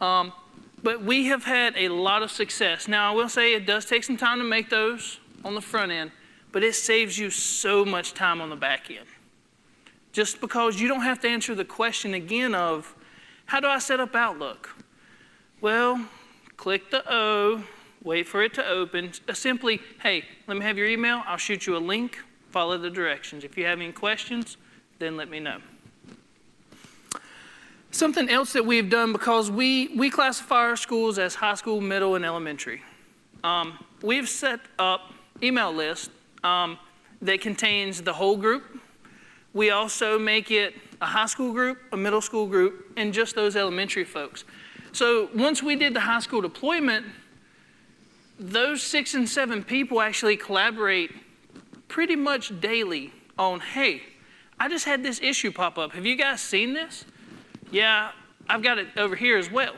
But we have had a lot of success. Now, I will say it does take some time to make those on the front end, but it saves you so much time on the back end. Just because you don't have to answer the question again of, how do I set up Outlook? Well, click the O, wait for it to open. Simply, hey, let me have your email. I'll shoot you a link. Follow the directions. If you have any questions, then let me know. Something else that we've done, because we classify our schools as high school, middle, and elementary. We've set up email list that contains the whole group. We also make it a high school group, a middle school group, and just those elementary folks. So once we did the high school deployment, those 6 and 7 people actually collaborate pretty much daily on, hey, I just had this issue pop up. Have you guys seen this? Yeah, I've got it over here as well.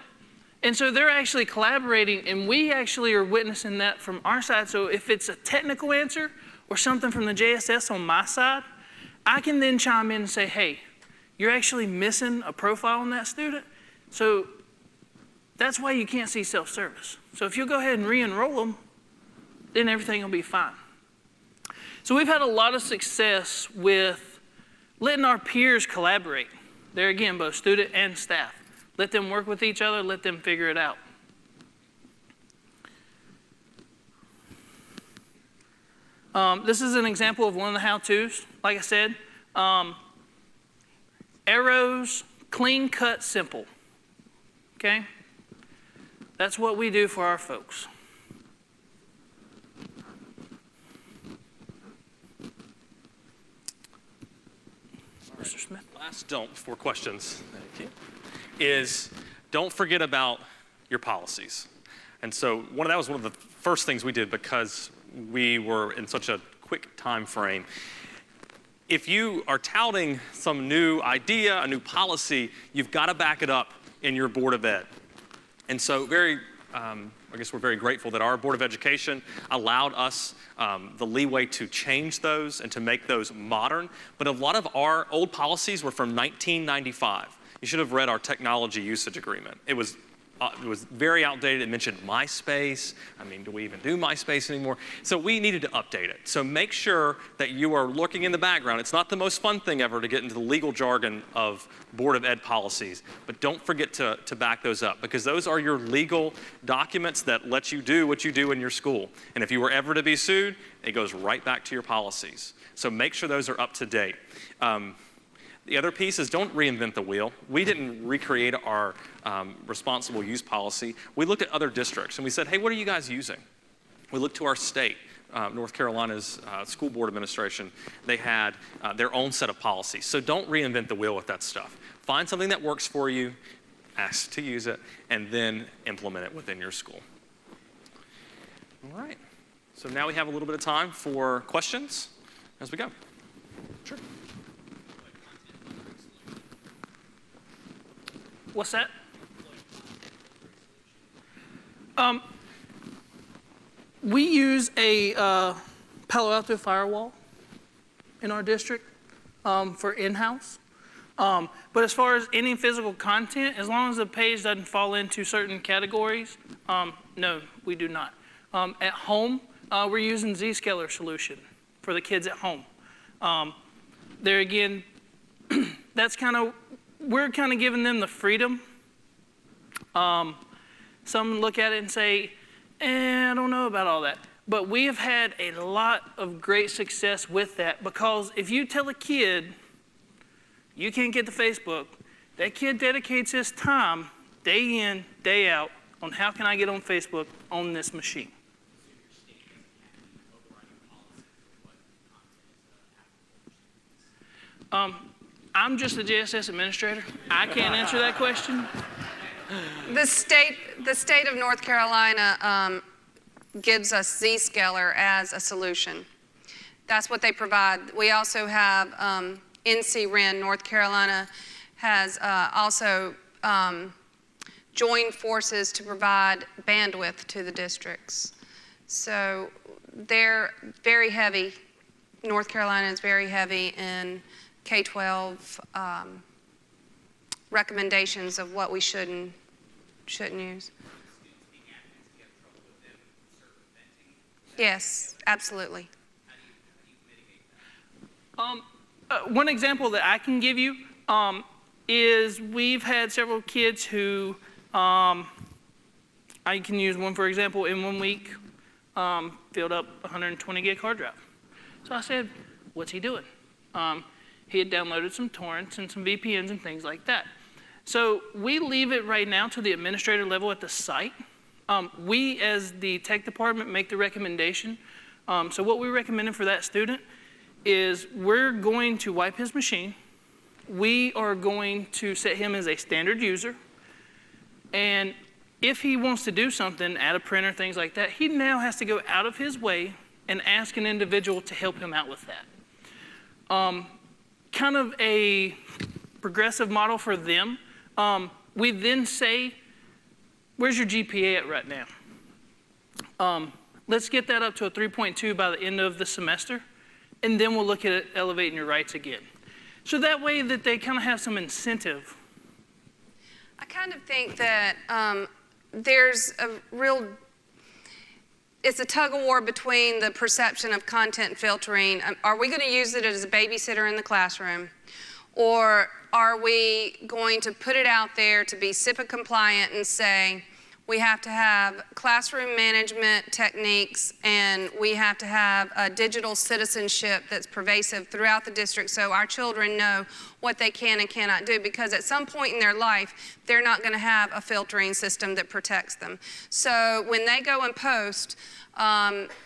And so they're actually collaborating, and we actually are witnessing that from our side. So if it's a technical answer or something from the JSS on my side, I can then chime in and say, hey, you're actually missing a profile on that student. So that's why you can't see self-service. So if you'll go ahead and re-enroll them, then everything will be fine. So we've had a lot of success with letting our peers collaborate. There again, both student and staff. Let them work with each other, let them figure it out. This is an example of one of the how-tos. Like I said, arrows, clean, cut, simple. Okay? That's what we do for our folks. Mr. Smith? Last don't before questions, thank you, is don't forget about your policies. And so that was one of the first things we did because we were in such a quick time frame. If you are touting some new idea, a new policy, you've got to back it up in your Board of Ed. And so I guess we're very grateful that our Board of Education allowed us the leeway to change those and to make those modern. But a lot of our old policies were from 1995. You should have read our technology usage agreement. It was very outdated. It mentioned MySpace. I mean, do we even do MySpace anymore? So we needed to update it. So make sure that you are looking in the background. It's not the most fun thing ever to get into the legal jargon of Board of Ed policies, but don't forget to back those up because those are your legal documents that let you do what you do in your school. And if you were ever to be sued, it goes right back to your policies. So make sure those are up to date. The other piece is don't reinvent the wheel. We didn't recreate our responsible use policy. We looked at other districts and we said, hey, what are you guys using? We looked to our state, North Carolina's school board administration. They had their own set of policies. So don't reinvent the wheel with that stuff. Find something that works for you, ask to use it, and then implement it within your school. All right. So now we have a little bit of time for questions as we go. Sure. What's that? We use a Palo Alto firewall in our district for in-house. But as far as any physical content, as long as the page doesn't fall into certain categories, no, we do not. At home, we're using Zscaler solution for the kids at home. There again, we're kind of giving them the freedom. Some look at it and say, I don't know about all that. But we have had a lot of great success with that because if you tell a kid you can't get to Facebook, that kid dedicates his time day in, day out on how can I get on Facebook on this machine. I'm just a JSS administrator. I can't answer that question. The state of North Carolina gives us Zscaler as a solution. That's what they provide. We also have NCREN. North Carolina has also joined forces to provide bandwidth to the districts. So they're very heavy. North Carolina is very heavy in K-12 recommendations of what we should and shouldn't use. Yes, absolutely. One example that I can give you is we've had several kids who, I can use one for example, in 1 week filled up 120 gig hard drive. So I said, what's he doing? He had downloaded some torrents and some VPNs and things like that. So we leave it right now to the administrator level at the site. We, as the tech department, make the recommendation. So what we're recommending for that student is we're going to wipe his machine. We are going to set him as a standard user. And if he wants to do something, add a printer, things like that, he now has to go out of his way and ask an individual to help him out with that. Kind of a progressive model for them. We then say, where's your GPA at right now? Let's get that up to a 3.2 by the end of the semester, and then we'll look at elevating your rights again. So that way that they kind of have some incentive. I kind of think that there's a real, it's a tug of war between the perception of content filtering. Are we going to use it as a babysitter in the classroom? Or are we going to put it out there to be SIPA compliant and say, we have to have classroom management techniques and we have to have a digital citizenship that's pervasive throughout the district so our children know what they can and cannot do, because at some point in their life, they're not going to have a filtering system that protects them. So when they go and post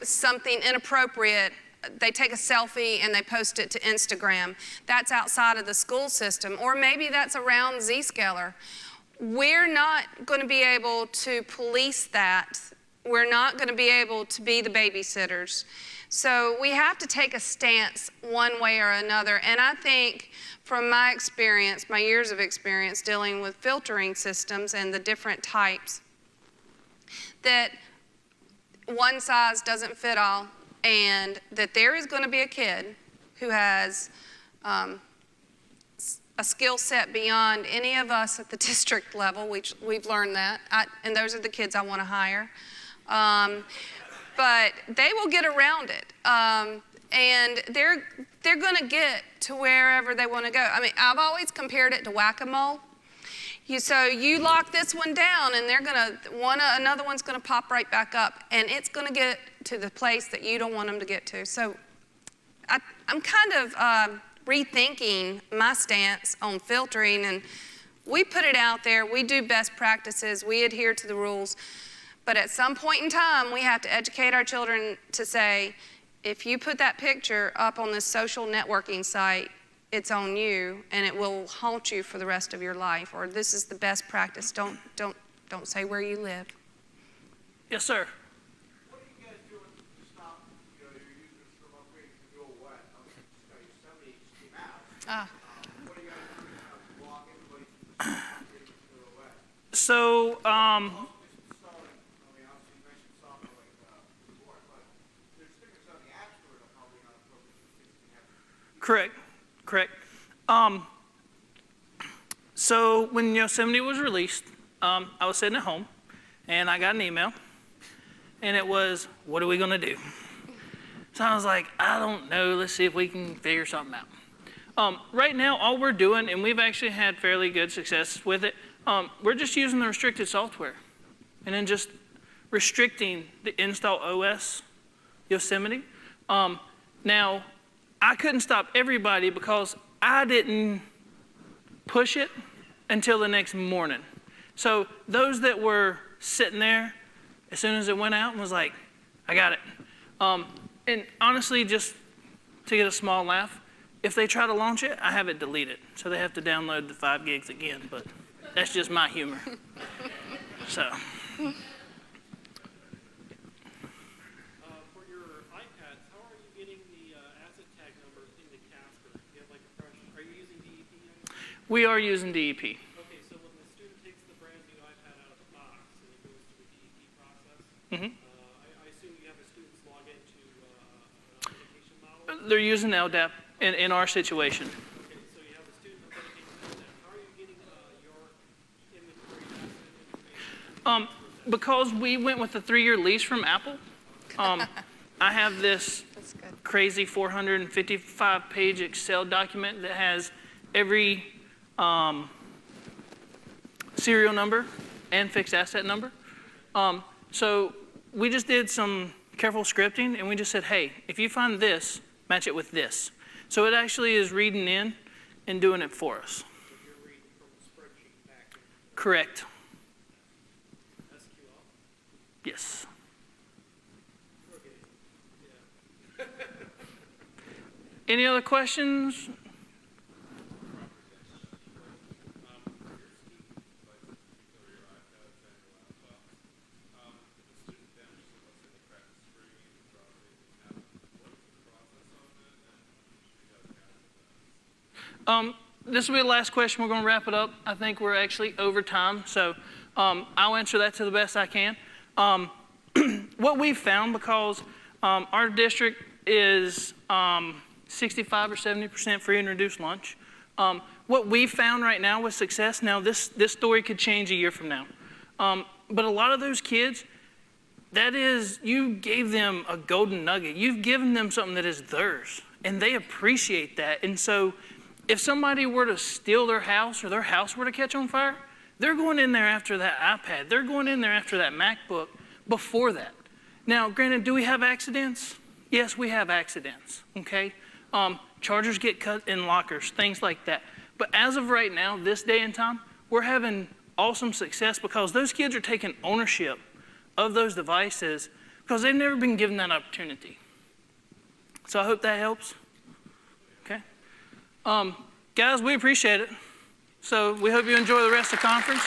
something inappropriate, they take a selfie and they post it to Instagram. That's outside of the school system, or maybe that's around Zscaler. We're not going to be able to police that. We're not going to be able to be the babysitters. So we have to take a stance one way or another. And I think from my experience, my years of experience dealing with filtering systems and the different types, that one size doesn't fit all, and that there is going to be a kid who has a skill set beyond any of us at the district level. We've learned that, and those are the kids I want to hire. But they will get around it, and they're going to get to wherever they want to go. I mean, I've always compared it to whack-a-mole. So you lock this one down, and another one's going to pop right back up, and it's going to get to the place that you don't want them to get to. So I'm kind of rethinking my stance on filtering, and we put it out there. We do best practices. We adhere to the rules. But at some point in time, we have to educate our children to say, if you put that picture up on this social networking site, it's on you, and it will haunt you for the rest of your life. Or this is the best practice. Don't say where you live. Yes, sir. What are you guys doing to stop your users from upgrading to go away? Somebody came out. What are you guys doing to block anybody from upgrading to go away? So, correct. So when Yosemite was released, I was sitting at home, and I got an email, and it was, what are we going to do? So I was like, I don't know. Let's see if we can figure something out. Right now, all we're doing, and we've actually had fairly good success with it, we're just using the restricted software, and then just restricting the install OS Yosemite. Now, I couldn't stop everybody because I didn't push it until the next morning. So those that were sitting there, as soon as it went out, was like, I got it. And honestly, just to get a small laugh, if they try to launch it, I have it deleted. So they have to download the 5 gigs again, but that's just my humor. So. We are using DEP. Okay, so when the student takes the brand new iPad out of the box and it goes through the DEP process, I assume you have the students log into they're using LDAP in our situation. Okay, so you have a student authenticating that. How are you getting your inventory information? Because we went with a 3-year lease from Apple, I have this That's good. crazy 455-page Excel document that has every serial number and fixed asset number. So we just did some careful scripting, and we just said, hey, if you find this, match it with this. So it actually is reading in and doing it for us. So you're reading from the spreadsheet back into Correct. SQL? Yes. Yeah. Any other questions? This will be the last question. We're going to wrap it up. I think we're actually over time, so I'll answer that to the best I can. What we've found, because our district is 65 or 70% free and reduced lunch, what we've found right now with success, now this story could change a year from now, but a lot of those kids, that is, you gave them a golden nugget. You've given them something that is theirs, and they appreciate that. And so if somebody were to steal their house or their house were to catch on fire, they're going in there after that iPad. They're going in there after that MacBook before that. Now, granted, do we have accidents? Yes, we have accidents, okay? Chargers get cut in lockers, things like that. But as of right now, this day and time, we're having awesome success because those kids are taking ownership of those devices because they've never been given that opportunity. So I hope that helps. Okay. Guys, we appreciate it. So we hope you enjoy the rest of the conference.